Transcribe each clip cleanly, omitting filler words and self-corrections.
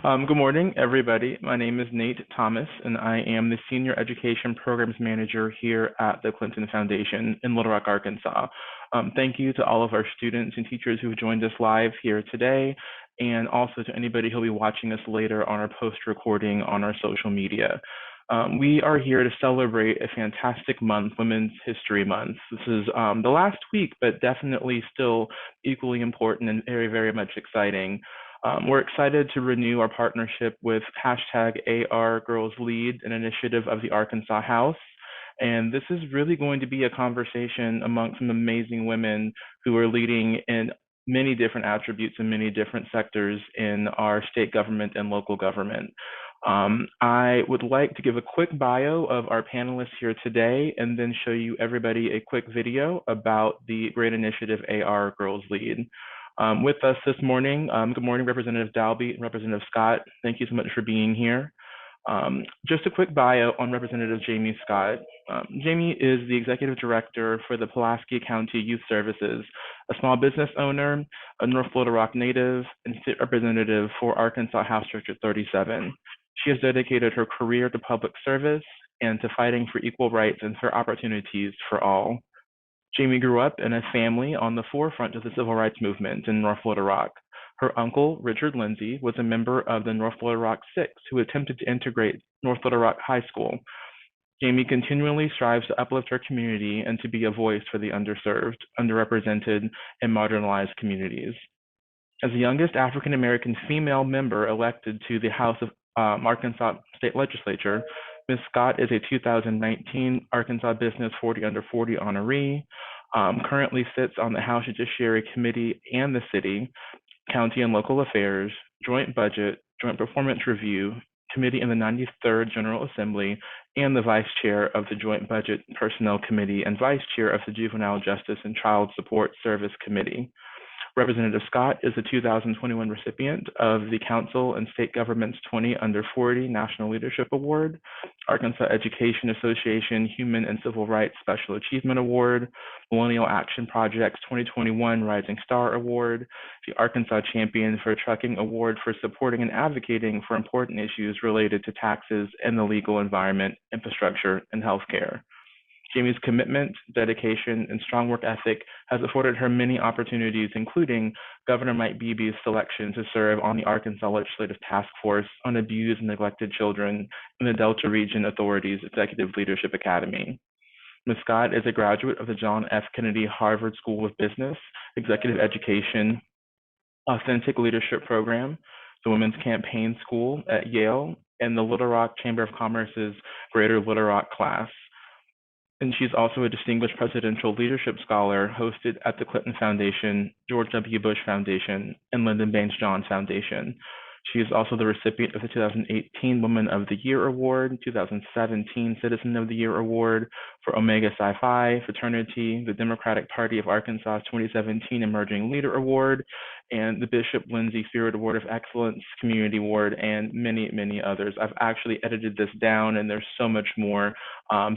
Good morning, everybody. My name is Nate Thomas, and I am the Senior Education Programs Manager here at the Clinton Foundation in Little Rock, Arkansas. Thank you to all of our students and teachers who have joined us live here today, and also to anybody who'll be watching us later on our post-recording on our social media. We are here to celebrate a fantastic month, Women's History Month. This is the last week, but definitely still equally important and very, very much exciting. We're excited to renew our partnership with hashtag AR Girls Lead, an initiative of the Arkansas House. And this is really going to be a conversation among some amazing women who are leading in many different attributes in many different sectors in our state government and local government. I would like to give a quick bio of our panelists here today and then show you everybody a quick video about the great initiative AR Girls Lead. With us this morning, good morning, Representative Dalby and Representative Scott. Thank you so much for being here. Just a quick bio on Representative Jamie Scott. Jamie is the Executive Director for the Pulaski County Youth Services, a small business owner, a North Little Rock native, and state representative for Arkansas House District 37. She has dedicated her career to public service and to fighting for equal rights and fair opportunities for all. Jamie grew up in a family on the forefront of the civil rights movement in North Little Rock. Her uncle, Richard Lindsay, was a member of the North Little Rock Six who attempted to integrate North Little Rock High School. Jamie continually strives to uplift her community and to be a voice for the underserved, underrepresented, and marginalized communities. As the youngest African American female member elected to the House of Arkansas State Legislature, Ms. Scott is a 2019 Arkansas Business 40 Under 40 honoree, currently sits on the House Judiciary Committee and the City, County and Local Affairs, Joint Budget, Joint Performance Review, Committee in the 93rd General Assembly, and the Vice Chair of the Joint Budget Personnel Committee and Vice Chair of the Juvenile Justice and Child Support Service Committee. Representative Scott is the 2021 recipient of the Council and State Government's 20 Under 40 National Leadership Award, Arkansas Education Association Human and Civil Rights Special Achievement Award, Millennial Action Project's 2021 Rising Star Award, the Arkansas Champion for Trucking Award for supporting and advocating for important issues related to taxes and the legal environment, infrastructure, and healthcare. Jamie's commitment, dedication, and strong work ethic has afforded her many opportunities, including Governor Mike Beebe's selection to serve on the Arkansas Legislative Task Force on Abused and Neglected Children in the Delta Region Authority's Executive Leadership Academy. Ms. Scott is a graduate of the John F. Kennedy Harvard School of Business, Executive Education, Authentic Leadership Program, the Women's Campaign School at Yale, and the Little Rock Chamber of Commerce's Greater Little Rock class. And she's also a Distinguished Presidential Leadership Scholar hosted at the Clinton Foundation, George W. Bush Foundation, and Lyndon Baines John Foundation. She is also the recipient of the 2018 Woman of the Year Award, 2017 Citizen of the Year Award for Omega Psi Phi Fraternity, the Democratic Party of Arkansas's 2017 Emerging Leader Award, and the Bishop Lindsay Spirit Award of Excellence Community Award, and many, many others. I've actually edited this down, and there's so much more.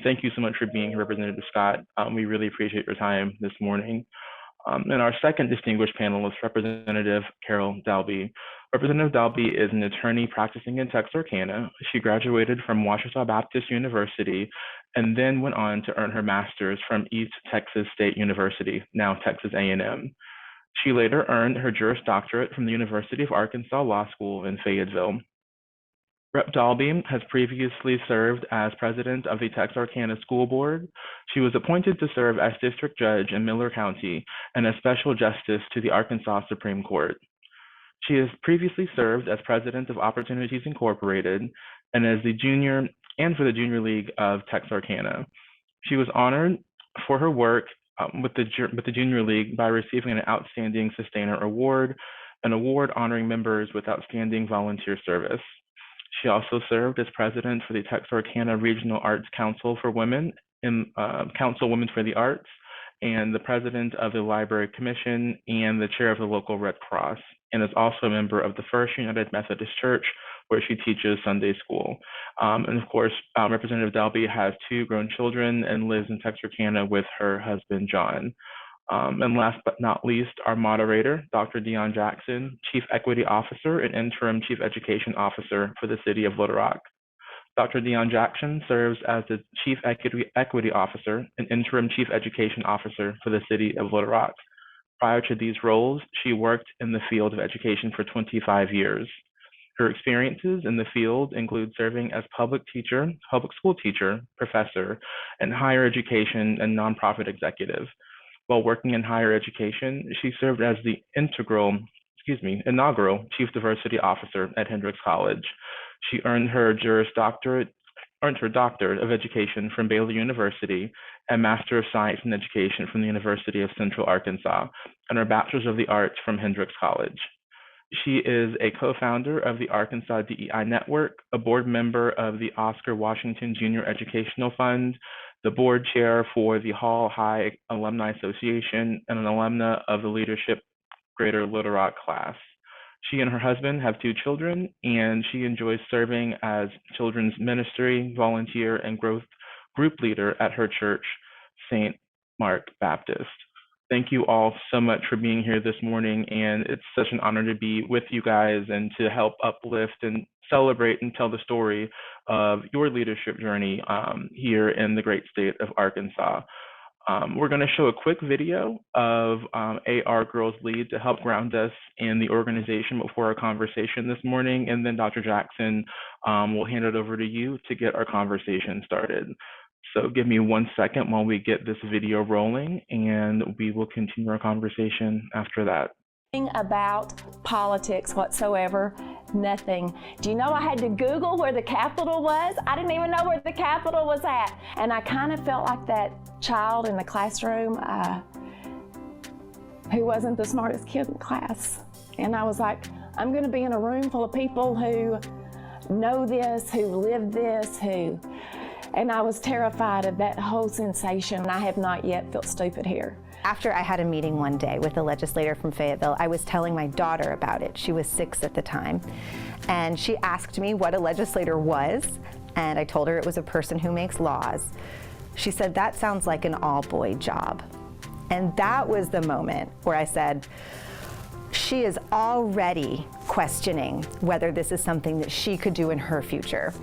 Thank you so much for being here, Representative Scott. We really appreciate your time this morning. And our second distinguished panelist, Representative Carol Dalby. Representative Dalby is an attorney practicing in Texarkana. She graduated from Ouachita Baptist University and then went on to earn her master's from East Texas State University, now Texas A&M. She later earned her Juris Doctorate from the University of Arkansas Law School in Fayetteville. Rep. Dalby has previously served as president of the Texarkana School Board. She was appointed to serve as district judge in Miller County and as special justice to the Arkansas Supreme Court. She has previously served as president of Opportunities Incorporated and as the junior and for the Junior League of Texarkana. She was honored for her work with the Junior League by receiving an Outstanding Sustainer Award, an award honoring members with outstanding volunteer service. She also served as president for the Texarkana Regional Arts Council for Women in Council Women for the Arts, and the president of the Library Commission and the chair of the local Red Cross, and is also a member of the First United Methodist Church, where she teaches Sunday school. And of course, Representative Dalby has 2 grown children and lives in Texarkana with her husband, John. And last but not least, our moderator, Dr. Dionne Jackson, Chief Equity Officer and Interim Chief Education Officer for the City of Little Rock. Dr. Dionne Jackson serves as the Chief Equity Officer and Interim Chief Education Officer for the City of Little Rock. Prior to these roles, she worked in the field of education for 25 years. Her experiences in the field include serving as public school teacher, professor, and higher education and nonprofit executive. While working in higher education, she served as the inaugural Chief Diversity Officer at Hendrix College. She earned her Doctorate of Education from Baylor University and Master of Science in Education from the University of Central Arkansas, and her Bachelor's of the Arts from Hendrix College. She is a co-founder of the Arkansas DEI Network, a board member of the Oscar Washington Junior Educational Fund, the board chair for the Hall High Alumni Association, and an alumna of the Leadership Greater Little Rock class. She and her husband have 2 children, and she enjoys serving as children's ministry, volunteer, and growth group leader at her church, St. Mark Baptist. Thank you all so much for being here this morning, and it's such an honor to be with you guys and to help uplift and celebrate and tell the story of your leadership journey here in the great state of Arkansas. We're going to show a quick video of AR Girls Lead to help ground us in the organization before our conversation this morning, and then Dr. Jackson will hand it over to you to get our conversation started. So give me 1 second while we get this video rolling, and we will continue our conversation after that. About politics whatsoever, nothing. Do you know I had to Google where the Capitol was? I didn't even know where the Capitol was at. And I kind of felt like that child in the classroom who wasn't the smartest kid in class. And I was like, I'm going to be in a room full of people who know this, who live this, and I was terrified of that whole sensation. I have not yet felt stupid here. After I had a meeting one day with a legislator from Fayetteville, I was telling my daughter about it. She was 6 at the time. And she asked me what a legislator was, and I told her it was a person who makes laws. She said, that sounds like an all-boy job. And that was the moment where I said, she is already questioning whether this is something that she could do in her future.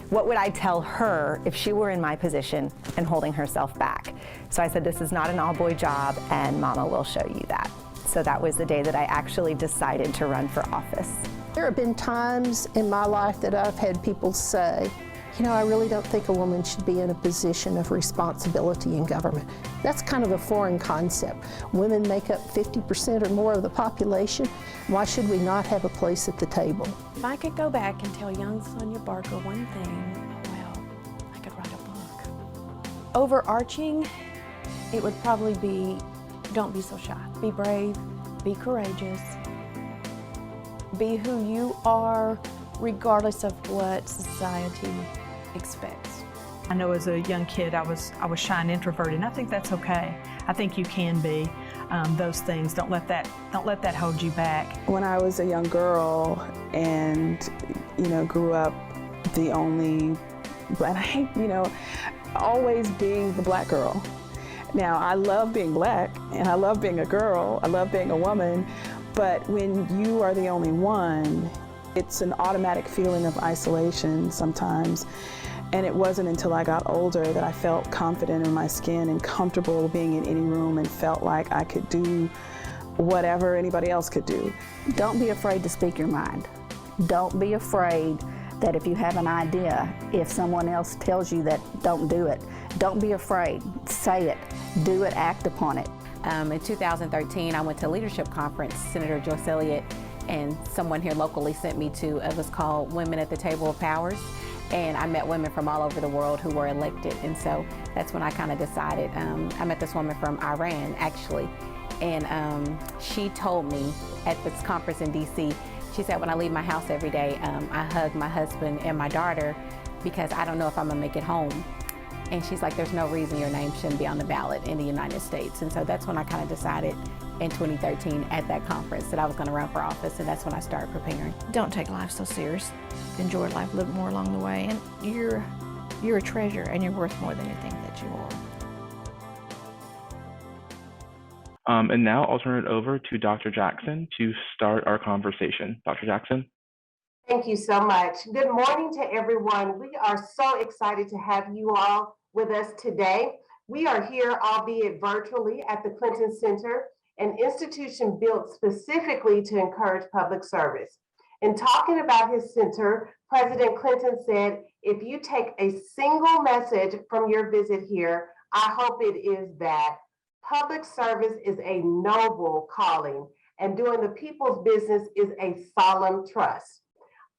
What would I tell her if she were in my position and holding herself back? So I said, this is not an all-boy job, and Mama will show you that. So that was the day that I actually decided to run for office. There have been times in my life that I've had people say, you know, I really don't think a woman should be in a position of responsibility in government. That's kind of a foreign concept. Women make up 50% or more of the population. Why should we not have a place at the table? If I could go back and tell young Sonia Barker one thing, well, I could write a book. Overarching, it would probably be, don't be so shy. Be brave, be courageous, be who you are, regardless of what society expects. I know as a young kid I was shy and introverted, and I think that's okay. I think you can be those things. Don't let that hold you back. When I was a young girl and grew up the only, and I hate always being the black girl. Now I love being black and I love being a girl. I love being a woman, but when you are the only one, it's an automatic feeling of isolation sometimes. And it wasn't until I got older that I felt confident in my skin and comfortable being in any room and felt like I could do whatever anybody else could do. Don't be afraid to speak your mind. Don't be afraid that if you have an idea, if someone else tells you that don't do it, don't be afraid. Say it, do it, act upon it. In 2013, I went to a leadership conference, Senator Joyce Elliott and someone here locally sent me to, it was called Women at the Table of Powers. And I met women from all over the world who were elected. And so that's when I kind of decided, I met this woman from Iran, actually. And she told me at this conference in DC, she said, when I leave my house every day, I hug my husband and my daughter because I don't know if I'm gonna make it home. And she's like, there's no reason your name shouldn't be on the ballot in the United States. And so that's when I kind of decided in 2013 at that conference that I was gonna run for office, and that's when I started preparing. Don't take life so serious. Enjoy life a little more along the way, and you're a treasure and you're worth more than you think that you are. And now I'll turn it over to Dr. Jackson to start our conversation. Dr. Jackson. Thank you so much. Good morning to everyone. We are so excited to have you all with us today. We are here, albeit virtually, at the Clinton Center, an institution built specifically to encourage public service. In talking about his center, President Clinton said, if you take a single message from your visit here, I hope it is that public service is a noble calling and doing the people's business is a solemn trust.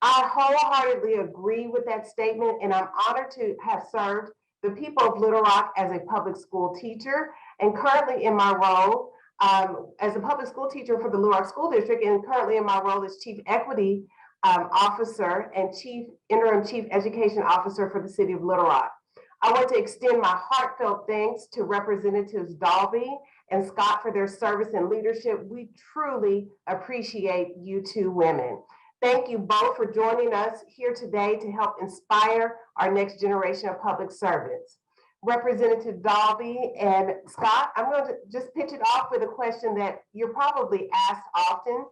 I wholeheartedly agree with that statement, and I'm honored to have served the people of Little Rock as a public school teacher, and currently in my role as a public school teacher for the Little Rock School District, and currently in my role as Chief Equity Officer and Interim Chief Education Officer for the City of Little Rock. I want to extend my heartfelt thanks to Representatives Dalby and Scott for their service and leadership. We truly appreciate you two women. Thank you both for joining us here today to help inspire our next generation of public servants. Representative Dalby and Scott, I'm going to just pitch it off with a question that you're probably asked often.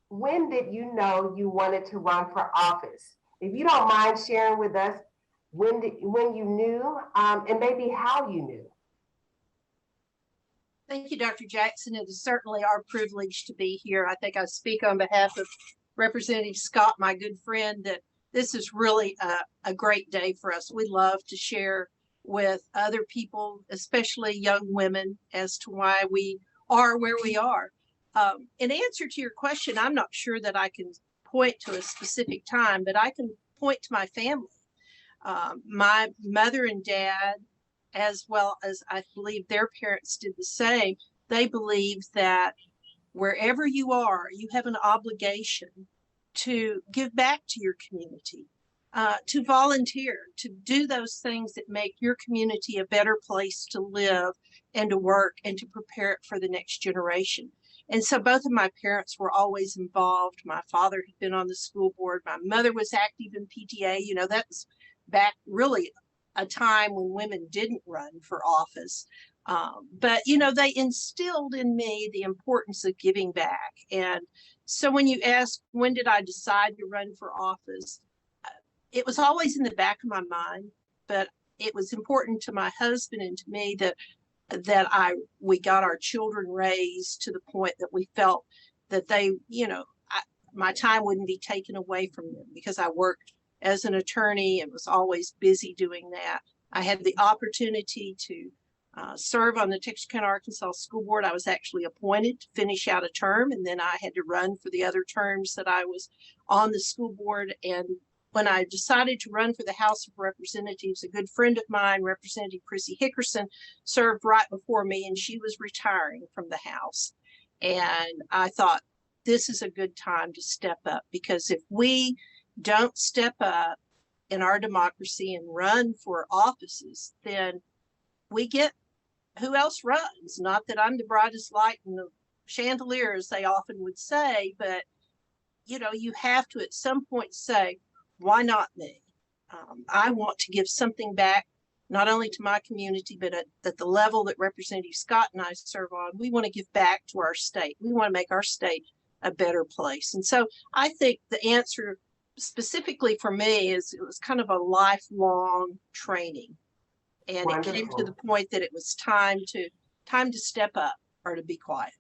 When did you know you wanted to run for office? If you don't mind sharing with us when you knew and maybe how you knew. Thank you, Dr. Jackson. It is certainly our privilege to be here. I think I speak on behalf of Representative Scott, my good friend, that this is really a great day for us. We love to share with other people, especially young women, as to why we are where we are. In answer to your question, I'm not sure that I can point to a specific time, but I can point to my family. My mother and dad, as well as I believe their parents did the same, they believed that wherever you are, you have an obligation to give back to your community, to volunteer, to do those things that make your community a better place to live and to work and to prepare it for the next generation. And so both of my parents were always involved. My father had been on the school board. My mother was active in PTA. You know, that was back really a time when women didn't run for office. But, you know, they instilled in me the importance of giving back. And so when you ask, when did I decide to run for office? It was always in the back of my mind, but it was important to my husband and to me that we got our children raised to the point that we felt that they, you know, my time wouldn't be taken away from them because I worked as an attorney and was always busy doing that. I had the opportunity to serve on the Texarkana, Arkansas School Board. I was actually appointed to finish out a term, and then I had to run for the other terms that I was on the school board. And when I decided to run for the House of Representatives, a good friend of mine, Representative Chrissy Hickerson, served right before me, and she was retiring from the House. And I thought, this is a good time to step up, because if we don't step up in our democracy and run for offices, then we get who else runs. Not that I'm the brightest light in the chandelier, as they often would say, but you know, you have to at some point say, why not me? I want to give something back, not only to my community, but at the level that Representative Scott and I serve on. We want to give back to our state. We want to make our state a better place. And so I think the answer specifically for me is it was kind of a lifelong training. And Wonderful. It came to the point that it was time to step up or to be quiet.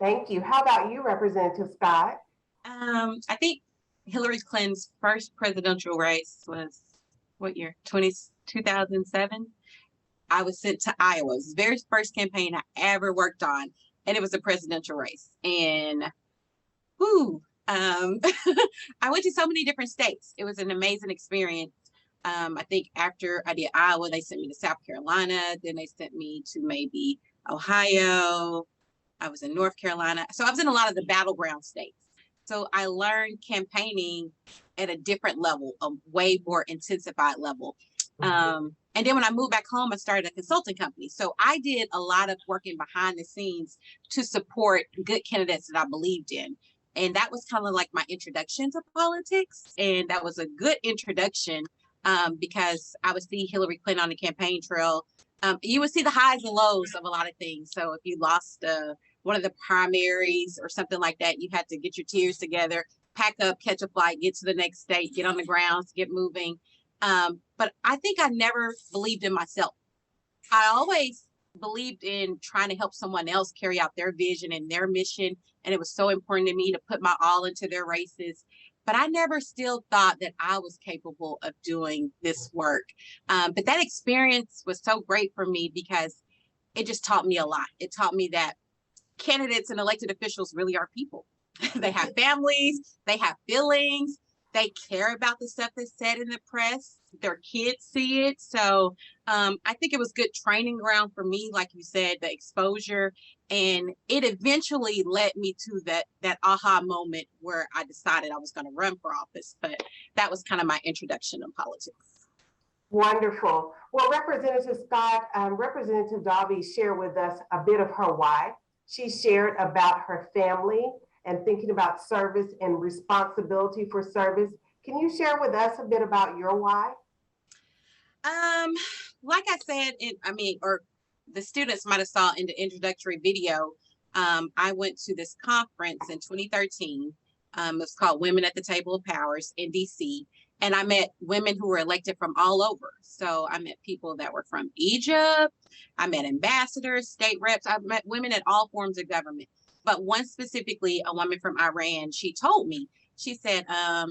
Thank you. How about you, Representative Scott? I think Hillary Clinton's first presidential race was, what year? 2007. I was sent to Iowa. It was the very first campaign I ever worked on, and it was a presidential race. And I went to so many different states. It was an amazing experience. I think after I did Iowa, they sent me to South Carolina. Then they sent me to maybe Ohio. I was in North Carolina. So I was in a lot of the battleground states. So I learned campaigning at a different level, a way more intensified level. And then when I moved back home, I started a consulting company. So I did a lot of working behind the scenes to support good candidates that I believed in. And that was kind of like my introduction to politics. And that was a good introduction because I would see Hillary Clinton on the campaign trail you would see the highs and lows of a lot of things. So if you lost one of the primaries or something like that, you had to get your tears together, pack up, catch a flight, get to the next state, get on the grounds, get moving. But I think I never believed in myself. I always believed in trying to help someone else carry out their vision and their mission. And it was so important to me to put my all into their races. But I never still thought that I was capable of doing this work. But that experience was so great for me because it just taught me a lot. It taught me that candidates and elected officials really are people. They have families, they have feelings, they care about the stuff that's said in the press. Their kids see it. So I think it was good training ground for me, like you said, the exposure. And it eventually led me to that aha moment where I decided I was going to run for office. But that was kind of my introduction to politics. Wonderful. Well, Representative Scott, Representative Dalby shared with us a bit of her why. She shared about her family and thinking about service and responsibility for service. Can you share with us a bit about your why? Like I said, or the students might have saw in the introductory video, I went to this conference in 2013. It's called Women at the Table of Powers in DC. And I met women who were elected from all over. So I met people that were from Egypt. I met ambassadors, state reps. I met women at all forms of government. But one specifically, a woman from Iran, she told me how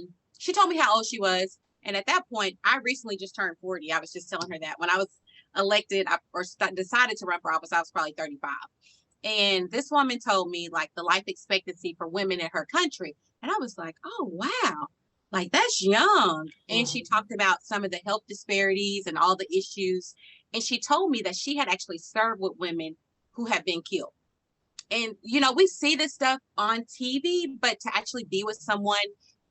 old she was. And at that point, I recently just turned 40. I was just telling her that when I was elected decided to run for office, I was probably 35. And this woman told me like the life expectancy for women in her country. And I was like, oh, wow, like that's young. And she talked about some of the health disparities and all the issues. And she told me that she had actually served with women who had been killed. And, we see this stuff on TV, but to actually be with someone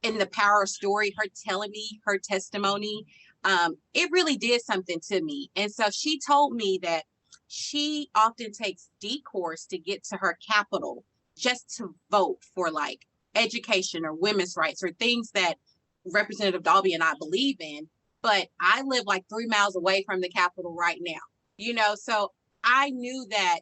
in the power story, her telling me her testimony, it really did something to me. And so she told me that she often takes detours to get to her capital just to vote for like education or women's rights or things that Representative Dalby and I believe in. But I live like 3 miles away from the Capitol right now, so I knew that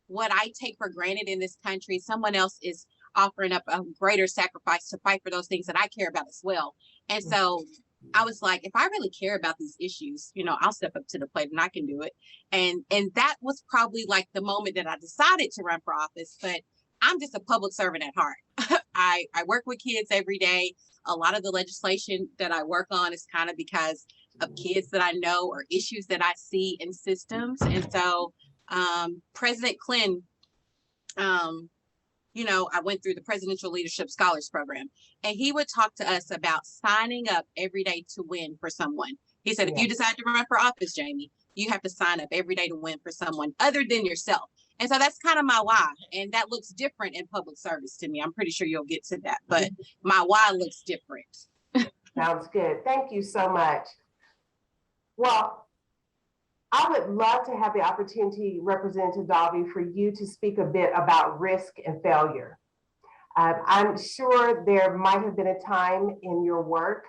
what I take for granted in this country, someone else is offering up a greater sacrifice to fight for those things that I care about as well. And so I was like, if I really care about these issues, I'll step up to the plate and I can do it. And that was probably like the moment that I decided to run for office. But I'm just a public servant at heart. I work with kids every day. A lot of the legislation that I work on is kind of because of kids that I know or issues that I see in systems. And so President Clinton, I went through the Presidential Leadership Scholars Program, and he would talk to us about signing up every day to win for someone. He said, if you decide to run for office, Jamie, you have to sign up every day to win for someone other than yourself. And so that's kind of my why. And that looks different in public service to me. I'm pretty sure you'll get to that, but my why looks different. Sounds good. Thank you so much. Well, I would love to have the opportunity, Representative Dalby, for you to speak a bit about risk and failure. I'm sure there might have been a time in your work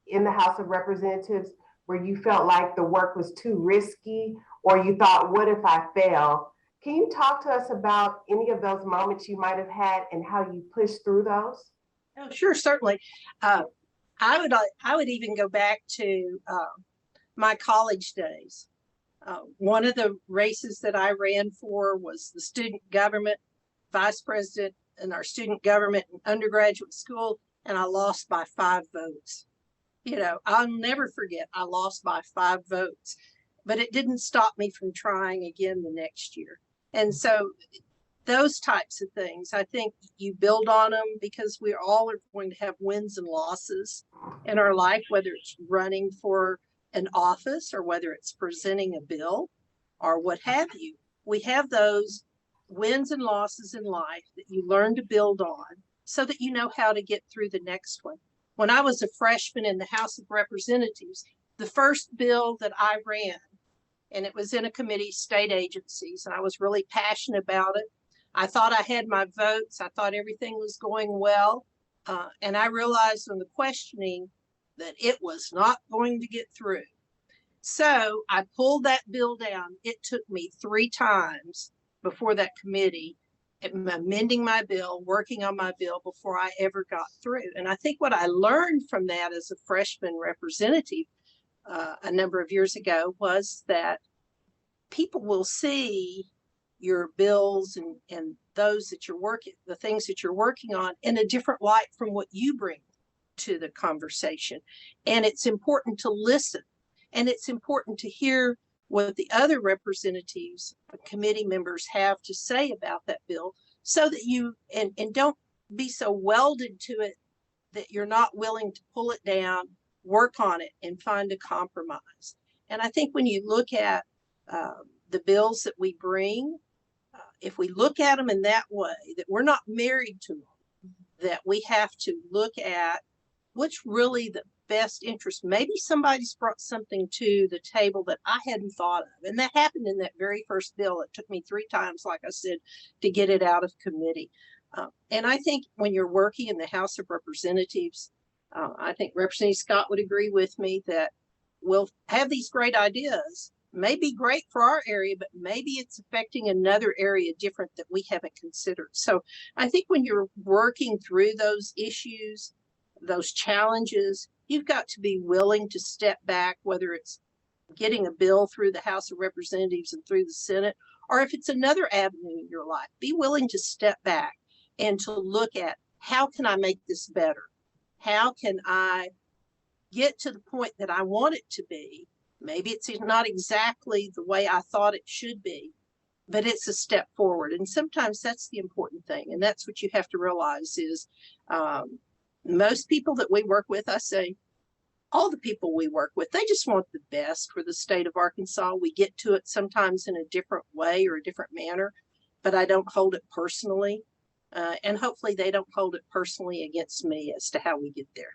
in the House of Representatives where you felt like the work was too risky, or you thought, what if I fail? Can you talk to us about any of those moments you might have had and how you pushed through those? Oh, sure, certainly. I would even go back to my college days. One of the races that I ran for was the student government vice president in our student government and undergraduate school, and I lost by 5 votes. I'll never forget, I lost by 5 votes, but it didn't stop me from trying again the next year. And so those types of things, I think you build on them because we all are going to have wins and losses in our life, whether it's running for an office or whether it's presenting a bill or what have you. We have those wins and losses in life that you learn to build on so that you know how to get through the next one. When I was a freshman in the House of Representatives, the first bill that I ran, and it was in a committee, state agencies, and I was really passionate about it. I thought I had my votes. I thought everything was going well. And I realized in the questioning that it was not going to get through. So I pulled that bill down. It took me 3 times before that committee, amending my bill, working on my bill before I ever got through. And I think what I learned from that as a freshman representative a number of years ago was that people will see your bills and those that you're working, the things that you're working on in a different light from what you bring to the conversation. And it's important to listen, and it's important to hear what the other representatives, committee members have to say about that bill, so that you, and don't be so welded to it that you're not willing to pull it down, work on it, and find a compromise. And I think when you look at the bills that we bring, if we look at them in that way, that we're not married to them, that we have to look at what's really the best interest. Maybe somebody's brought something to the table that I hadn't thought of. And that happened in that very first bill. It took me 3 times, like I said, to get it out of committee. And I think when you're working in the House of Representatives, I think Representative Scott would agree with me that we'll have these great ideas, may be great for our area, but maybe it's affecting another area different that we haven't considered. So I think when you're working through those issues, those challenges, you've got to be willing to step back, whether it's getting a bill through the House of Representatives and through the Senate, or if it's another avenue in your life, be willing to step back and to look at, how can I make this better? How can I get to the point that I want it to be? Maybe it's not exactly the way I thought it should be, but it's a step forward. And sometimes that's the important thing. And that's what you have to realize is most people that we work with, I say, all the people we work with, they just want the best for the state of Arkansas. We get to it sometimes in a different way or a different manner, but I don't hold it personally. And hopefully they don't hold it personally against me as to how we get there.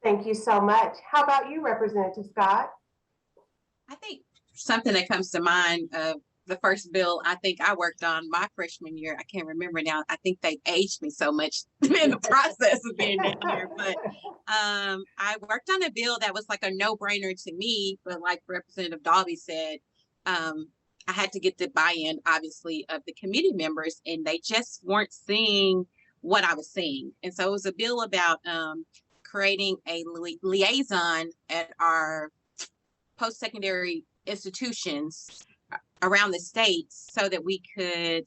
Thank you so much. How about you, Representative Scott? I think something that comes to mind of the first bill I think I worked on my freshman year, I can't remember now. I think they aged me so much in the process of being in here. But I worked on a bill that was like a no-brainer to me. But like Representative Dalby said, I had to get the buy-in, obviously, of the committee members, and they just weren't seeing what I was seeing. And so it was a bill about creating a liaison at our post-secondary institutions around the state so that we could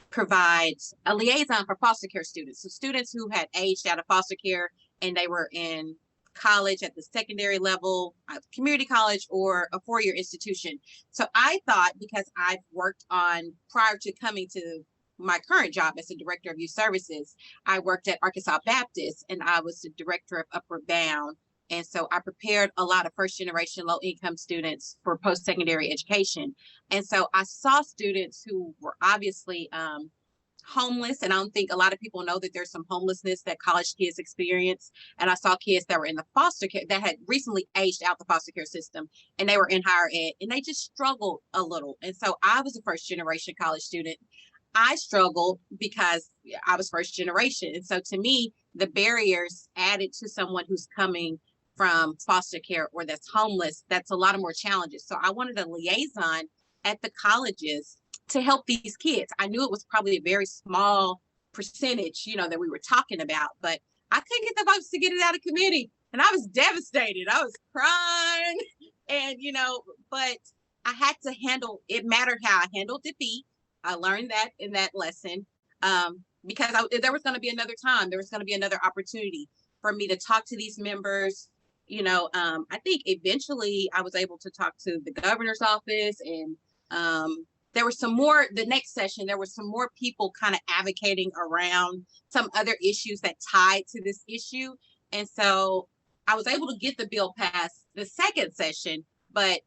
provide a liaison for foster care students. So students who had aged out of foster care and they were in college at the secondary level, community college, or a 4-year institution. So I thought, because I've worked on, prior to coming to my current job as the director of youth services, I worked at Arkansas Baptist and I was the director of Upward Bound. And so I prepared a lot of first generation low income students for post-secondary education. And so I saw students who were obviously homeless. And I don't think a lot of people know that there's some homelessness that college kids experience. And I saw kids that were in the foster care that had recently aged out the foster care system, and they were in higher ed and they just struggled a little. And so I was a first generation college student. I struggled because I was first generation. And so to me, the barriers added to someone who's coming from foster care or that's homeless, that's a lot of more challenges. So I wanted a liaison at the colleges to help these kids. I knew it was probably a very small percentage, that we were talking about, but I couldn't get the votes to get it out of committee. And I was devastated. I was crying and, but I had to handle, it mattered how I handled defeat. I learned that in that lesson because there was going to be another time, there was going to be another opportunity for me to talk to these members. I think eventually I was able to talk to the governor's office, and there were some more, the next session, there were some more people kind of advocating around some other issues that tied to this issue. And so I was able to get the bill passed the second session, but,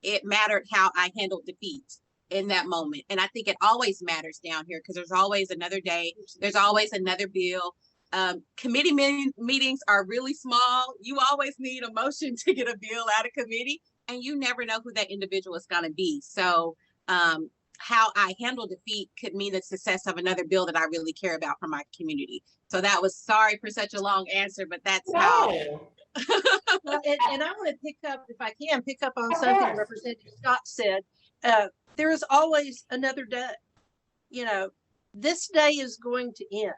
it mattered how I handled defeat in that moment. And I think it always matters down here because there's always another day, there's always another bill. Committee meetings are really small. You always need a motion to get a bill out of committee, and you never know who that individual is going to be. So how I handle defeat could mean the success of another bill that I really care about for my community. So that was, sorry for such a long answer, but that's how Well, and I want to pick up, if I can, pick up on something Representative Scott said. There is always another day. You know, this day is going to end.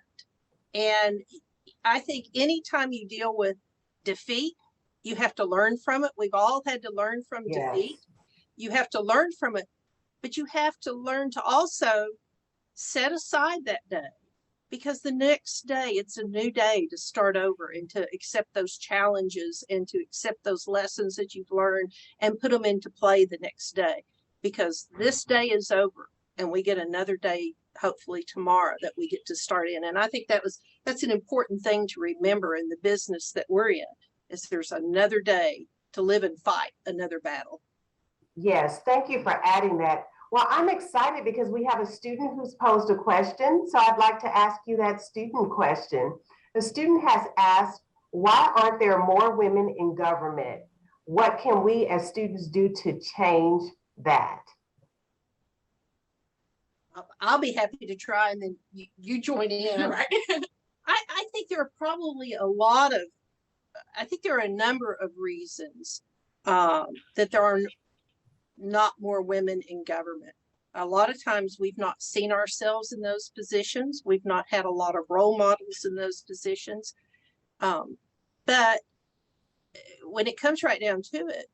And I think anytime you deal with defeat, you have to learn from it. We've all had to learn from defeat. You have to learn from it, but you have to learn to also set aside that day, because the next day it's a new day to start over and to accept those challenges and to accept those lessons that you've learned and put them into play the next day, because this day is over and we get another day, hopefully tomorrow, that we get to start in. And I think that's an important thing to remember in the business that we're in, is there's another day to live and fight another battle. Yes, thank you for adding that. Well, I'm excited because we have a student who's posed a question. So I'd like to ask you that student question. The student has asked, why aren't there more women in government? What can we as students do to change that? I'll be happy to try, and then you join in. Right. I think there are probably I think there are a number of reasons that there are not more women in government. A lot of times we've not seen ourselves in those positions. We've not had a lot of role models in those positions. But when it comes right down to it,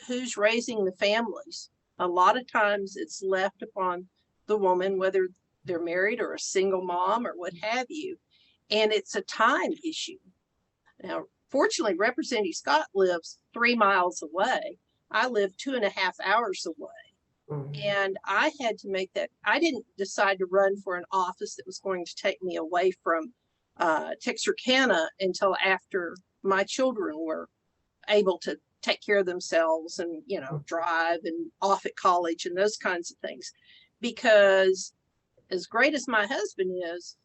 who's raising the families? A lot of times it's left upon the woman, whether they're married or a single mom or what have you. And it's a time issue. Now, fortunately, Representative Scott lives 3 miles away. I live 2.5 hours away. And I had to make that. I didn't decide to run for an office that was going to take me away from Texarkana until after my children were able to take care of themselves and, you know, drive and off at college and those kinds of things. Because as great as my husband is,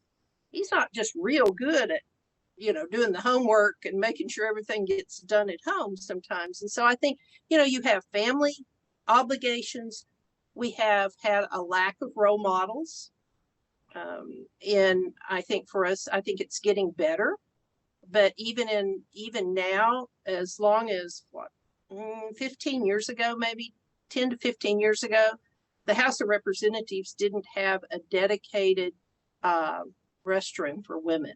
he's not just real good at, you know, doing the homework and making sure everything gets done at home sometimes. And so I think, you know, you have family obligations. We have had a lack of role models. And I think for us, I think it's getting better. But even now, as long as 15 years ago, maybe 10 to 15 years ago, the House of Representatives didn't have a dedicated restroom for women.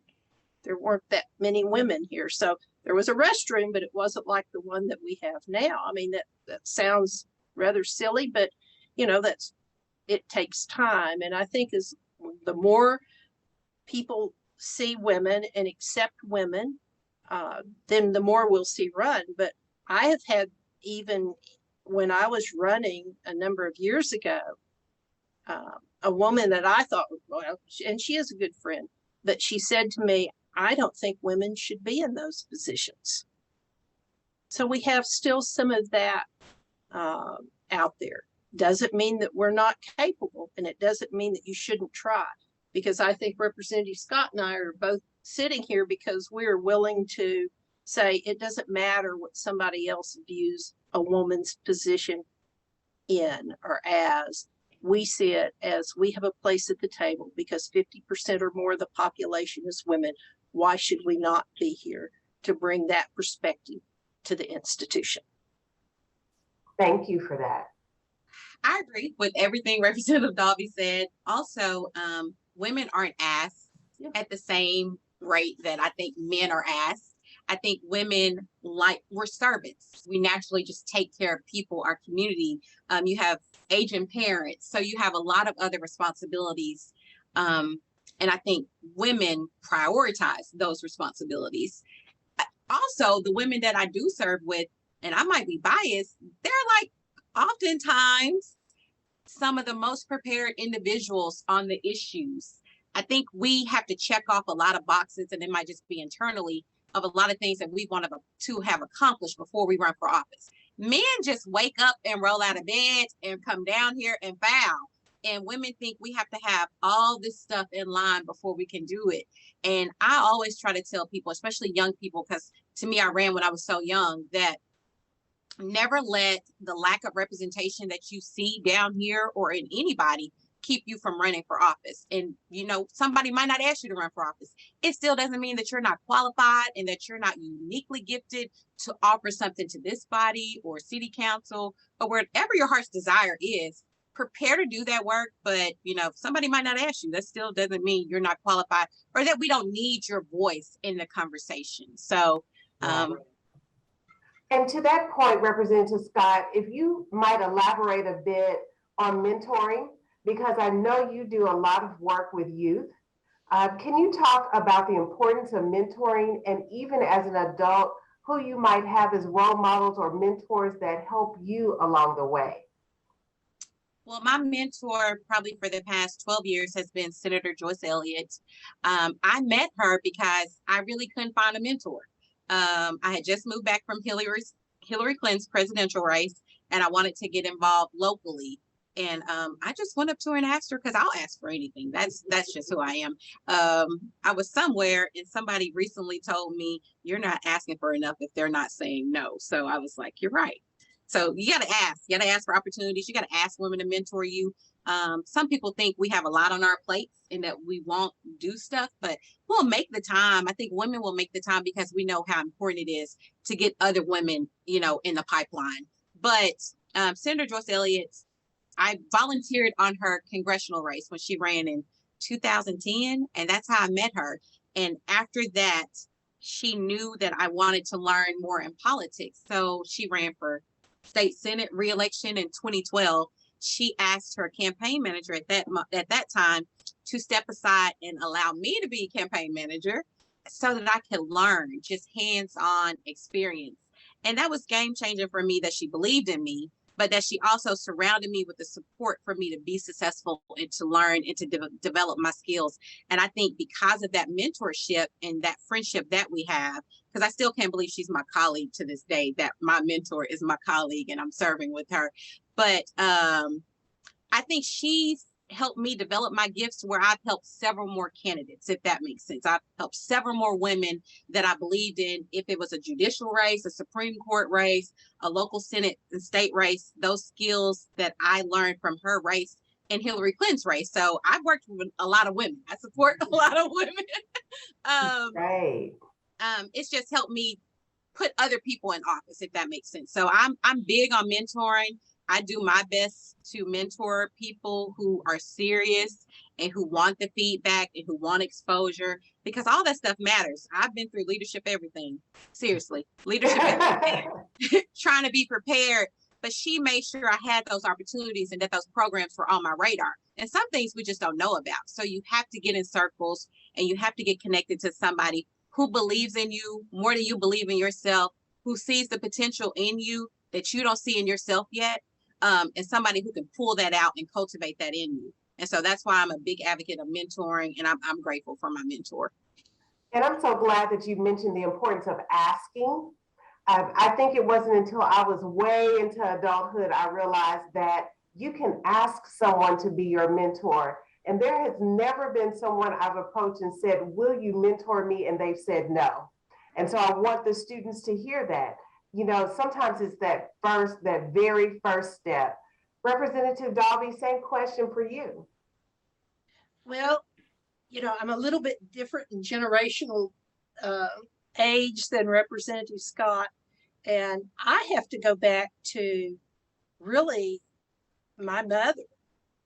There weren't that many women here. So there was a restroom, but it wasn't like the one that we have now. I mean, that sounds rather silly, but you know, it takes time. And I think as the more people see women and accept women, then the more we'll see run. But I have had, even when I was running a number of years ago, a woman that I thought, well, and she is a good friend, but she said to me, I don't think women should be in those positions. So we have still some of that out there. Doesn't mean that we're not capable, and it doesn't mean that you shouldn't try, because I think Representative Scott and I are both sitting here because we're willing to say it doesn't matter what somebody else views a woman's position in or as. We see it as we have a place at the table because 50% or more of the population is women. Why should we not be here to bring that perspective to the institution? Thank you for that. I agree with everything Representative Dalby said. Also, women aren't asked at the same rate that I think men are asked. I think women, we're servants. We naturally just take care of people, our community. You have aging parents, so you have a lot of other responsibilities. And I think women prioritize those responsibilities. Also, the women that I do serve with, and I might be biased, they're like oftentimes some of the most prepared individuals on the issues. I think we have to check off a lot of boxes, and it might just be internally, of a lot of things that we want to have accomplished before we run for office. Men just wake up and roll out of bed and come down here and vow. And women think we have to have all this stuff in line before we can do it. And I always try to tell people, especially young people, because to me, I ran when I was so young, that never let the lack of representation that you see down here or in anybody keep you from running for office. And, you know, somebody might not ask you to run for office. It still doesn't mean that you're not qualified and that you're not uniquely gifted to offer something to this body or city council or wherever your heart's desire is. Prepare to do that work. But, you know, somebody might not ask you. That still doesn't mean you're not qualified or that we don't need your voice in the conversation. So, and to that point, Representative Scott, if you might elaborate a bit on mentoring, because I know you do a lot of work with youth. Can you talk about the importance of mentoring, and even as an adult, who you might have as role models or mentors that help you along the way? Well, my mentor probably for the past 12 years has been Senator Joyce Elliott. I met her because I really couldn't find a mentor. I had just moved back from Hillary Clinton's presidential race, and I wanted to get involved locally. And I just went up to her and asked her, because I'll ask for anything. That's just who I am. I was somewhere and somebody recently told me, you're not asking for enough if they're not saying no. So I was like, you're right. So you got to ask. You got to ask for opportunities. You got to ask women to mentor you. Some people think we have a lot on our plates and that we won't do stuff, but we'll make the time. I think women will make the time because we know how important it is to get other women, you know, in the pipeline. But Senator Joyce Elliott, I volunteered on her congressional race when she ran in 2010, and that's how I met her. And after that, she knew that I wanted to learn more in politics. So she ran for state Senate re-election in 2012. She asked her campaign manager at that time to step aside and allow me to be campaign manager so that I could learn just hands-on experience. And that was game-changing for me, that she believed in me, but that she also surrounded me with the support for me to be successful and to learn and to develop my skills. And I think because of that mentorship and that friendship that we have, because I still can't believe she's my colleague to this day, that my mentor is my colleague and I'm serving with her. But I think she's helped me develop my gifts to where I've helped several more candidates, if that makes sense. I've helped several more women that I believed in. If it was a judicial race, a Supreme Court race, a local Senate and state race, those skills that I learned from her race and Hillary Clinton's race. So I've worked with a lot of women. I support a lot of women. Right. It's just helped me put other people in office, if that makes sense. So I'm big on mentoring. I do my best to mentor people who are serious and who want the feedback and who want exposure, because all that stuff matters. I've been through leadership everything. Seriously, leadership everything. Trying to be prepared. But she made sure I had those opportunities and that those programs were on my radar. And some things we just don't know about. So you have to get in circles and you have to get connected to somebody who believes in you more than you believe in yourself, who sees the potential in you that you don't see in yourself yet. And somebody who can pull that out and cultivate that in you. And so that's why I'm a big advocate of mentoring, and I'm grateful for my mentor. And I'm so glad that you mentioned the importance of asking. I think it wasn't until I was way into adulthood I realized that you can ask someone to be your mentor. And there has never been someone I've approached and said, will you mentor me? And they've said no. And so I want the students to hear that. You know, sometimes it's that very first step. Representative Dalby, same question for you. Well, you know, I'm a little bit different in generational age than Representative Scott. And I have to go back to really my mother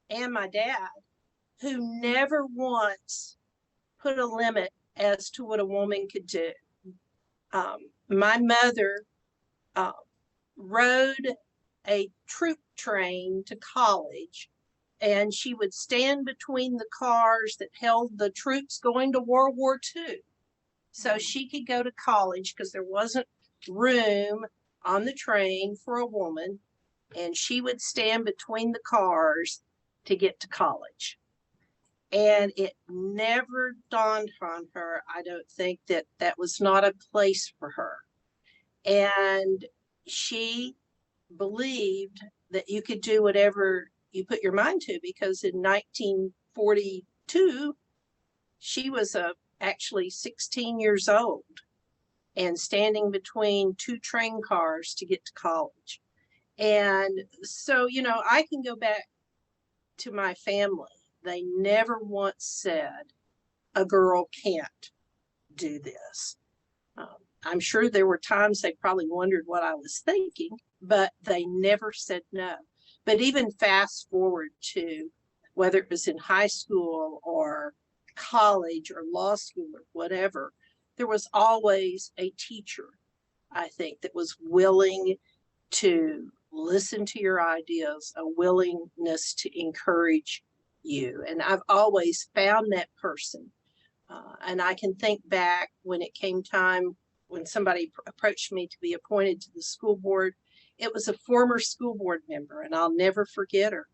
and my dad, who never once put a limit as to what a woman could do. My mother rode a troop train to college, and she would stand between the cars that held the troops going to World War II. So she could go to college because there wasn't room on the train for a woman, and she would stand between the cars to get to college. And it never dawned on her, I don't think, that that was not a place for her. And she believed that you could do whatever you put your mind to, because in 1942, she was actually 16 years old and standing between two train cars to get to college. And so, you know, I can go back to my family they never once said a girl can't do this. I'm sure there were times they probably wondered what I was thinking, but they never said no. But even fast forward to whether it was in high school or college or law school or whatever, there was always a teacher, I think, that was willing to listen to your ideas, a willingness to encourage you. And I've always found that person. And I can think back when it came time when somebody approached me to be appointed to the school board. It was a former school board member, and I'll never forget her.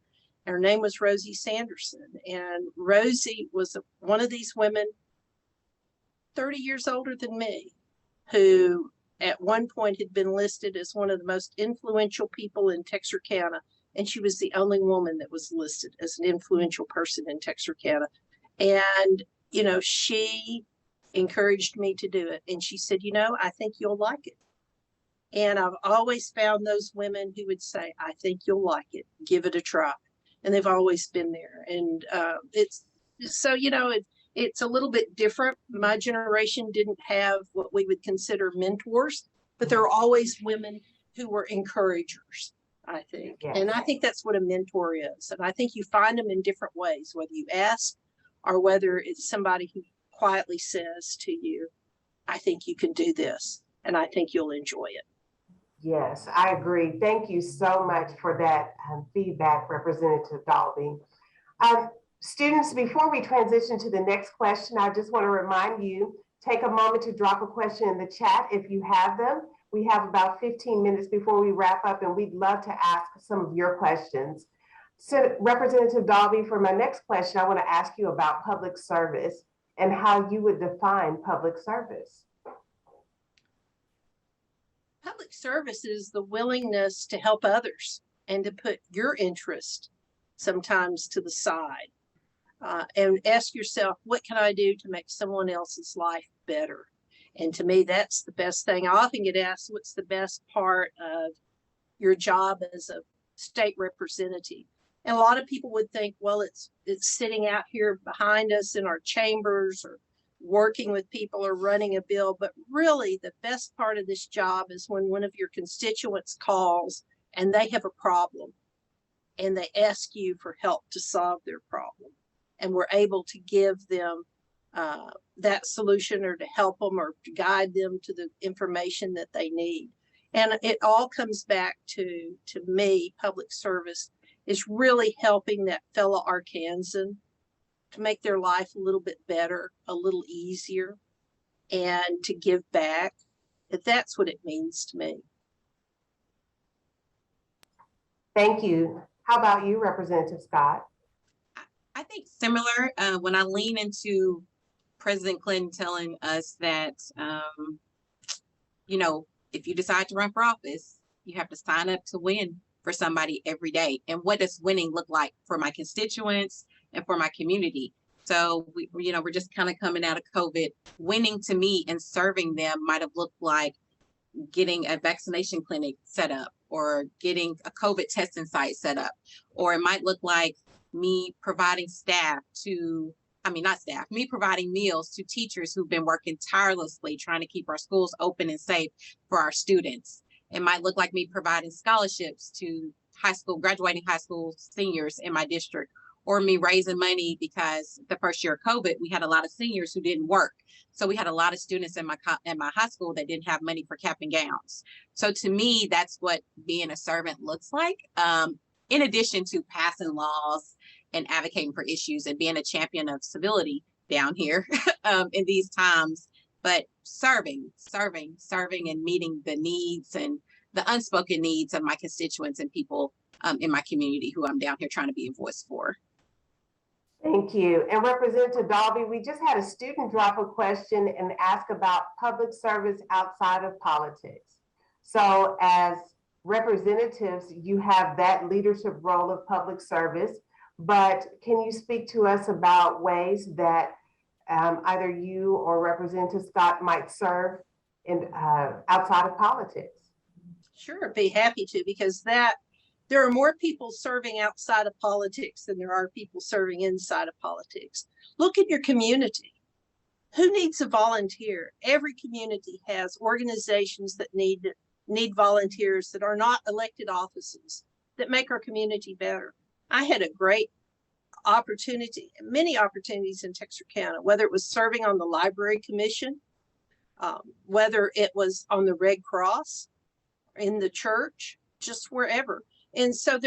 Her name was Rosie Sanderson. And Rosie was one of these women, 30 years older than me, who at one point had been listed as one of the most influential people in Texarkana. And she was the only woman that was listed as an influential person in Texarkana. And, you know, she encouraged me to do it. And she said, you know, I think you'll like it. And I've always found those women who would say, I think you'll like it, give it a try. And they've always been there. And it's so, you know, it's a little bit different. My generation didn't have what we would consider mentors, but there are always women who were encouragers, I think. Yes. And I think that's what a mentor is. And I think you find them in different ways, whether you ask or whether it's somebody who quietly says to you, I think you can do this, and I think you'll enjoy it. Yes, I agree. Thank you so much for that feedback, Representative Dalby. Students, before we transition to the next question, I just want to remind you, take a moment to drop a question in the chat if you have them. We have about 15 minutes before we wrap up, and we'd love to ask some of your questions. So, Representative Dalby, for my next question, I want to ask you about public service and how you would define public service. Public service is the willingness to help others and to put your interest sometimes to the side and ask yourself, what can I do to make someone else's life better? And to me, that's the best thing. I often get asked, what's the best part of your job as a state representative? And a lot of people would think, well, it's sitting out here behind us in our chambers or working with people or running a bill. But really, the best part of this job is when one of your constituents calls and they have a problem and they ask you for help to solve their problem. And we're able to give them that solution or to help them or to guide them to the information that they need. And it all comes back to me, public service is really helping that fellow Arkansan to make their life a little bit better, a little easier, and to give back. That's what it means to me. Thank you. How about you, Representative Scott? I think similar. When I lean into President Clinton telling us that, you know, if you decide to run for office, you have to sign up to win for somebody every day. And what does winning look like for my constituents and for my community? So we're just kind of coming out of COVID. Winning to me and serving them might have looked like getting a vaccination clinic set up or getting a COVID testing site set up, or it might look like me providing me providing meals to teachers who've been working tirelessly trying to keep our schools open and safe for our students. It might look like me providing scholarships to graduating high school seniors in my district, or me raising money because the first year of COVID, we had a lot of seniors who didn't work. So we had a lot of students in my high school that didn't have money for cap and gowns. So to me, that's what being a servant looks like. In addition to passing laws and advocating for issues and being a champion of civility down here in these times, but serving and meeting the needs and the unspoken needs of my constituents and people in my community who I'm down here trying to be a voice for. Thank you. And Representative Dalby, we just had a student drop a question and ask about public service outside of politics. So as representatives, you have that leadership role of public service, but can you speak to us about ways that either you or Representative Scott might serve in outside of politics? Sure, be happy to, because that There are more people serving outside of politics than there are people serving inside of politics. Look at your community. Who needs a volunteer? Every community has organizations that need volunteers that are not elected offices that make our community better. I had a great opportunity, many opportunities in Texarkana, whether it was serving on the library commission, whether it was on the Red Cross, in the church, just wherever. And so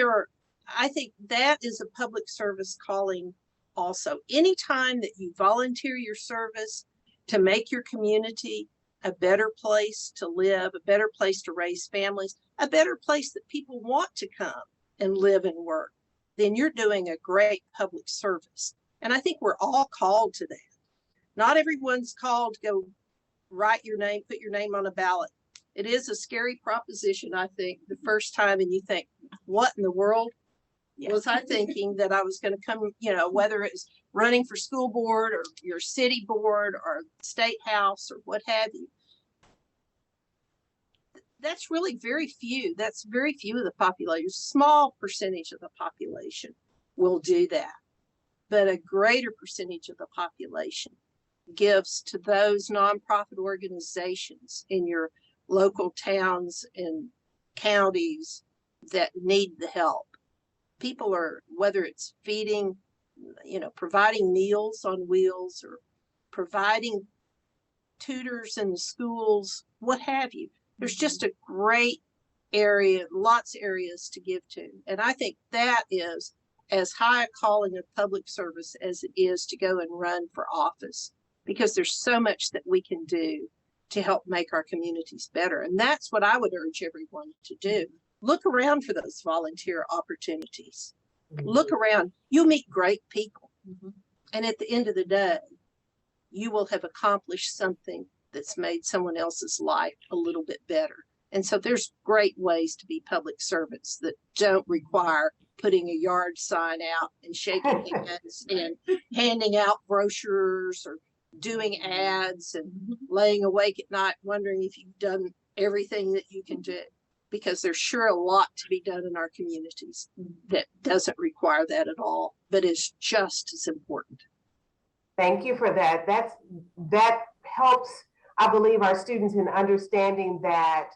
I think that is a public service calling also. Anytime that you volunteer your service to make your community a better place to live, a better place to raise families, a better place that people want to come and live and work, then you're doing a great public service. And I think we're all called to that. Not everyone's called to go write your name, put your name on a ballot. It is a scary proposition, I think, the first time, and you think, what in the world was I thinking that I was going to come, whether it's running for school board or your city board or state house or what have you. That's really very few. That's very few of the population. Small percentage of the population will do that. But a greater percentage of the population gives to those nonprofit organizations in your local towns and counties that need the help. People are, whether it's feeding, providing meals on wheels or providing tutors in the schools, what have you. There's just a great area, lots of areas to give to. And I think that is as high a calling of public service as it is to go and run for office, because there's so much that we can do to help make our communities better. And that's what I would urge everyone to do. Look around for those volunteer opportunities. Look around. You'll meet great people. And at the end of the day, you will have accomplished something that's made someone else's life a little bit better. And so there's great ways to be public servants that don't require putting a yard sign out and shaking hands and handing out brochures or doing ads and laying awake at night wondering if you've done everything that you can do, because there's sure a lot to be done in our communities that doesn't require that at all, but is just as important. Thank you for that. That helps, I believe, our students in understanding that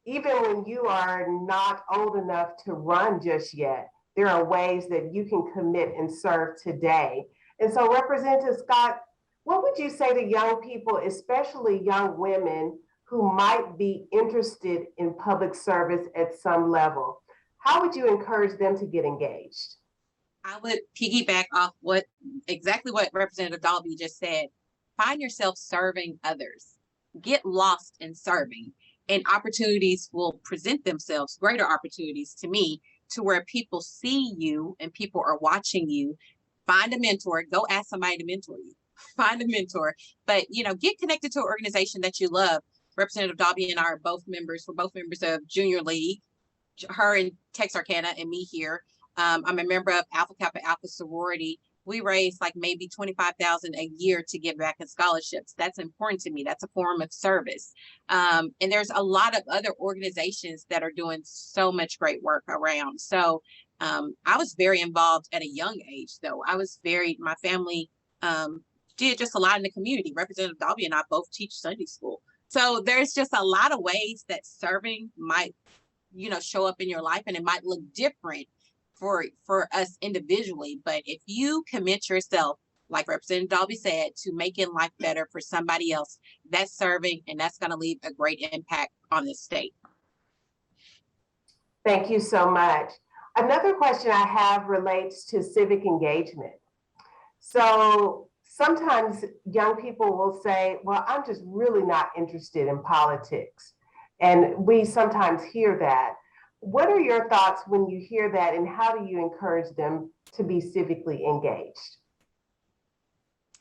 even when you are not old enough to run just yet, there are ways that you can commit and serve today. And so, Representative Scott, what would you say to young people, especially young women who might be interested in public service at some level? How would you encourage them to get engaged? I would piggyback off exactly what Representative Dalby just said. Find yourself serving others. Get lost in serving, and opportunities will present themselves, greater opportunities to me, to where people see you and people are watching you. Find a mentor. Go ask somebody to mentor you. Find a mentor, but get connected to an organization that you love. Representative Dalby and I are both members. We're both members of Junior League, her in Texarkana and me here. I'm a member of Alpha Kappa Alpha Sorority. We raise like maybe $25,000 a year to give back in scholarships. That's important to me. That's a form of service. And there's a lot of other organizations that are doing so much great work around. So I was very involved at a young age, though. My family did just a lot in the community. Representative Dalby and I both teach Sunday school. So there's just a lot of ways that serving might, show up in your life, and it might look different for us individually. But if you commit yourself, like Representative Dalby said, to making life better for somebody else, that's serving, and that's going to leave a great impact on the state. Thank you so much. Another question I have relates to civic engagement. So sometimes young people will say, well, I'm just really not interested in politics. And we sometimes hear that. What are your thoughts when you hear that, and how do you encourage them to be civically engaged?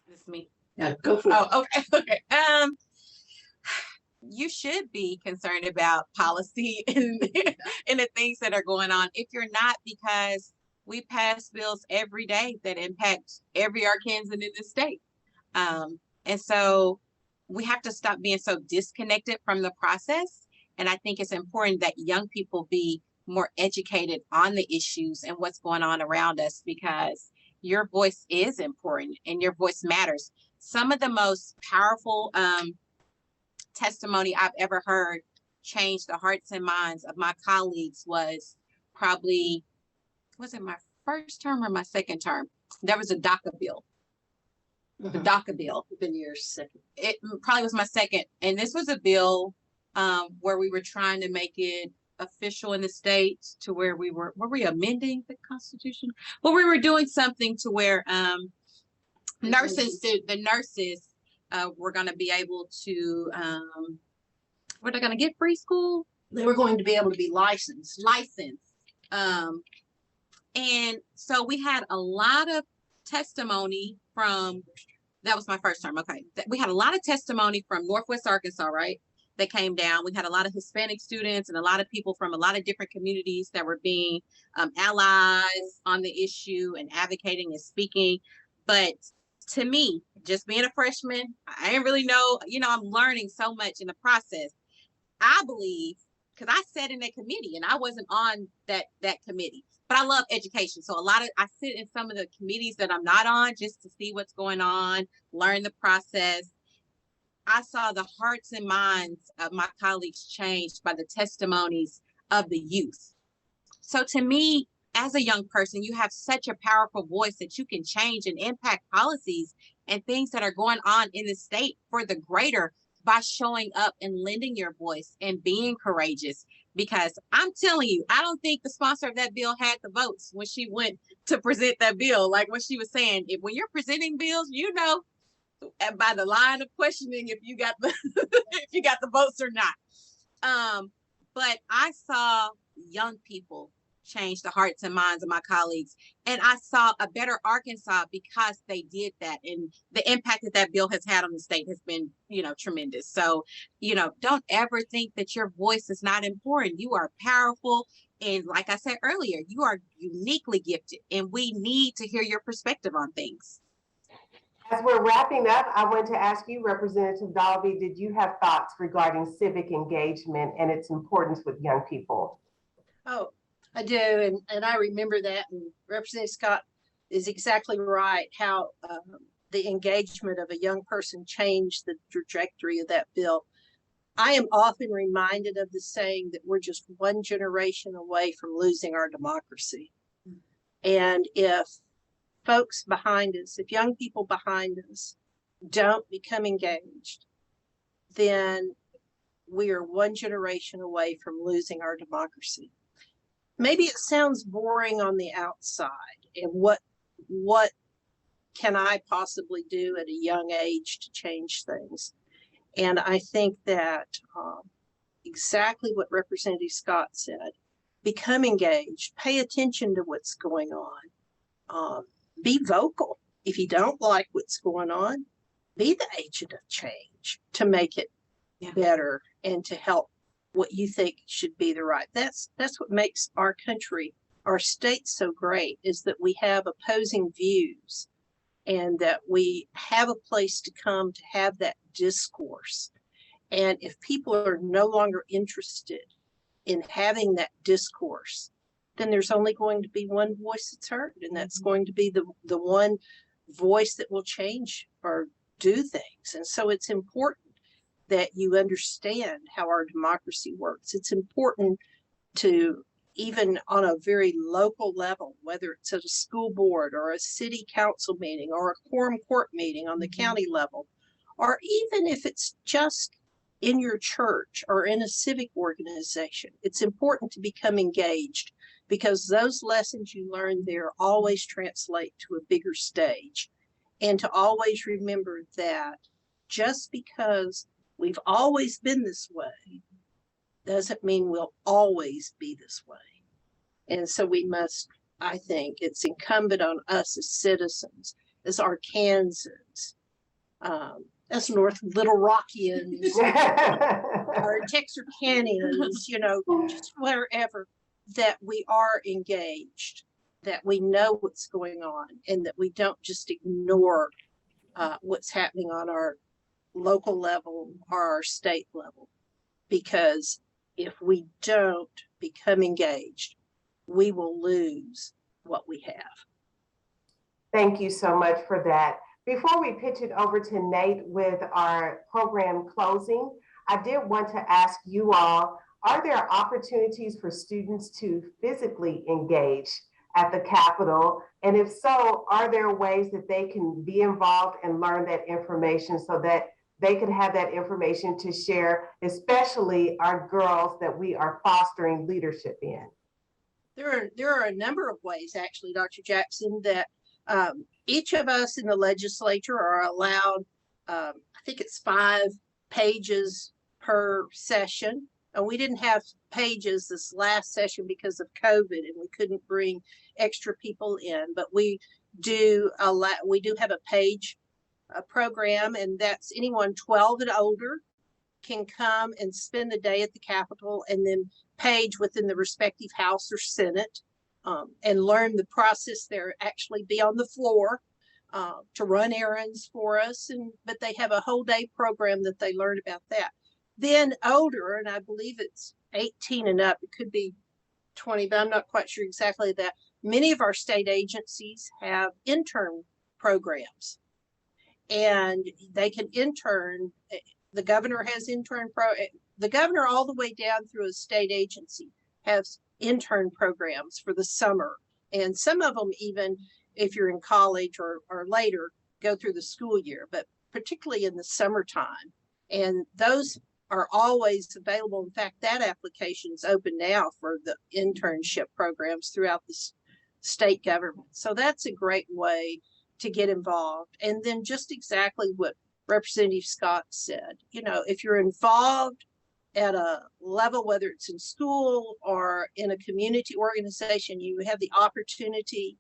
This is me. Yeah, go for it. Oh, okay. You should be concerned about policy and the things that are going on. If you're not, because we pass bills every day that impact every Arkansan in the state. And so we have to stop being so disconnected from the process. And I think it's important that young people be more educated on the issues and what's going on around us, because your voice is important and your voice matters. Some of the most powerful testimony I've ever heard change the hearts and minds of my colleagues was probably, was it my first term or my second term? There was a DACA bill. The DACA bill. Been your second. It probably was my second. And this was a bill where we were trying to make it official in the state to where were we amending the Constitution? Well, we were doing something to where the nurses were going to be able to, were they going to get free school? They were going to be able to be licensed. And so we had a lot of testimony from, that was my first term. Okay. We had a lot of testimony from Northwest Arkansas, right? That came down. We had a lot of Hispanic students and a lot of people from a lot of different communities that were being allies on the issue and advocating and speaking. But to me, just being a freshman, I didn't really know, I'm learning so much in the process. I believe, because I sat in that committee and I wasn't on that committee, but I love education. So I sit in some of the committees that I'm not on just to see what's going on, learn the process. I saw the hearts and minds of my colleagues changed by the testimonies of the youth. So to me, as a young person, you have such a powerful voice that you can change and impact policies and things that are going on in the state for the greater by showing up and lending your voice and being courageous. Because I'm telling you, I don't think the sponsor of that bill had the votes when she went to present that bill. Like what she was saying, when you're presenting bills, and by the line of questioning if you got the if you got the votes or not. But I saw young people change the hearts and minds of my colleagues, and I saw a better Arkansas because they did that, and the impact that bill has had on the state has been tremendous. So don't ever think that your voice is not important. You are powerful, and like I said earlier, you are uniquely gifted, and we need to hear your perspective on things. As we're wrapping up, I want to ask you, Representative Dalby, did you have thoughts regarding civic engagement and its importance with young people? Oh, I do, and I remember that, and Representative Scott is exactly right, how the engagement of a young person changed the trajectory of that bill. I am often reminded of the saying that we're just one generation away from losing our democracy. And if folks behind us, if young people behind us don't become engaged, then we are one generation away from losing our democracy. Maybe it sounds boring on the outside, and what can I possibly do at a young age to change things? And I think that exactly what Representative Scott said, become engaged, pay attention to what's going on. Be vocal. If you don't like what's going on, be the agent of change to make it better and to help what you think should be the right. That's what makes our country, our state so great, is that we have opposing views and that we have a place to come to have that discourse. And if people are no longer interested in having that discourse, then there's only going to be one voice that's heard, and that's going to be the one voice that will change or do things. And so it's important that you understand how our democracy works. It's important to, even on a very local level, whether it's at a school board or a city council meeting or a quorum court meeting on the county level, or even if it's just in your church or in a civic organization, it's important to become engaged, because those lessons you learn there always translate to a bigger stage. And to always remember that just because we've always been this way doesn't mean we'll always be this way. And so we must, I think it's incumbent on us as citizens, as Arkansans, as North Little Rockians, or Texarkanians, just wherever, that we are engaged, that we know what's going on, and that we don't just ignore what's happening on our local level or our state level. Because if we don't, become engaged, we will lose what we have. Thank you so much for that. Before we pitch it over to Nate with our program closing, I did want to ask you all, are there opportunities for students to physically engage at the Capitol? And if so, are there ways that they can be involved and learn that information so that they could have that information to share, especially our girls that we are fostering leadership in? There are a number of ways, actually, Dr. Jackson, that each of us in the legislature are allowed, I think it's 5 pages per session. And we didn't have pages this last session because of COVID, and we couldn't bring extra people in. But we do have a page program, and that's anyone 12 and older can come and spend the day at the Capitol and then page within the respective House or Senate and learn the process there, actually be on the floor to run errands for us. But they have a whole day program that they learn about that. Then older, and I believe it's 18 and up, it could be 20, but I'm not quite sure exactly that. Many of our state agencies have intern programs, and they can intern. The governor has the governor all the way down through a state agency has intern programs for the summer. And some of them, even if you're in college or later, go through the school year, but particularly in the summertime. And those are always available. In fact, that application is open now for the internship programs throughout the state government. So that's a great way to get involved. And then just exactly what Representative Scott said, if you're involved at a level, whether it's in school or in a community organization, you have the opportunity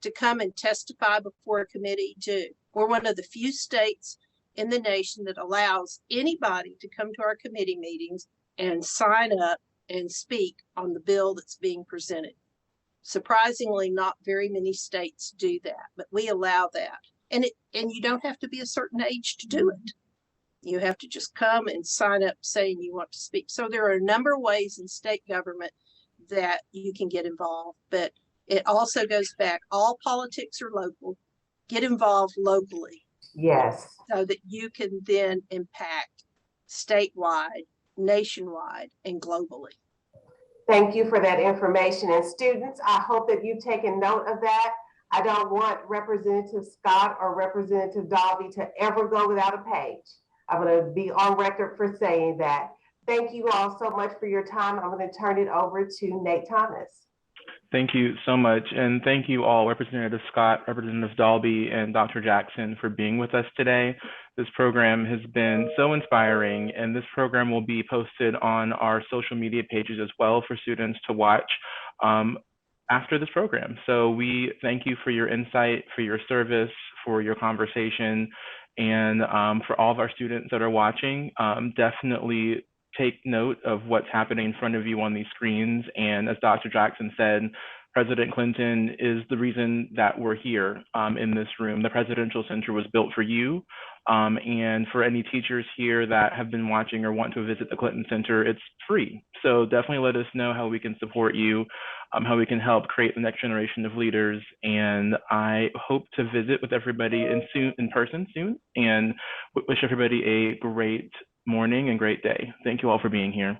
to come and testify before a committee too. We're one of the few states in the nation that allows anybody to come to our committee meetings and sign up and speak on the bill that's being presented. Surprisingly, not very many states do that, but we allow that. And you don't have to be a certain age to do it. You have to just come and sign up saying you want to speak. So there are a number of ways in state government that you can get involved, but it also goes back, all politics are local. Get involved locally. Yes. So that you can then impact statewide, nationwide, and globally. Thank you for that information. And students, I hope that you've taken note of that. I don't want Representative Scott or Representative Dalby to ever go without a page. I'm going to be on record for saying that. Thank you all so much for your time. I'm going to turn it over to Nate Thomas. Thank you so much. And thank you all, Representative Scott, Representative Dalby, and Dr. Jackson for being with us today. This program has been so inspiring, and this program will be posted on our social media pages as well for students to watch after this program. So we thank you for your insight, for your service, for your conversation, and for all of our students that are watching, definitely take note of what's happening in front of you on these screens. And as Dr. Jackson said, President Clinton is the reason that we're here in this room. The Presidential Center was built for you. And for any teachers here that have been watching or want to visit the Clinton Center, it's free. So definitely let us know how we can support you, how we can help create the next generation of leaders. And I hope to visit with everybody in person soon, and wish everybody a great morning and great day. Thank you all for being here.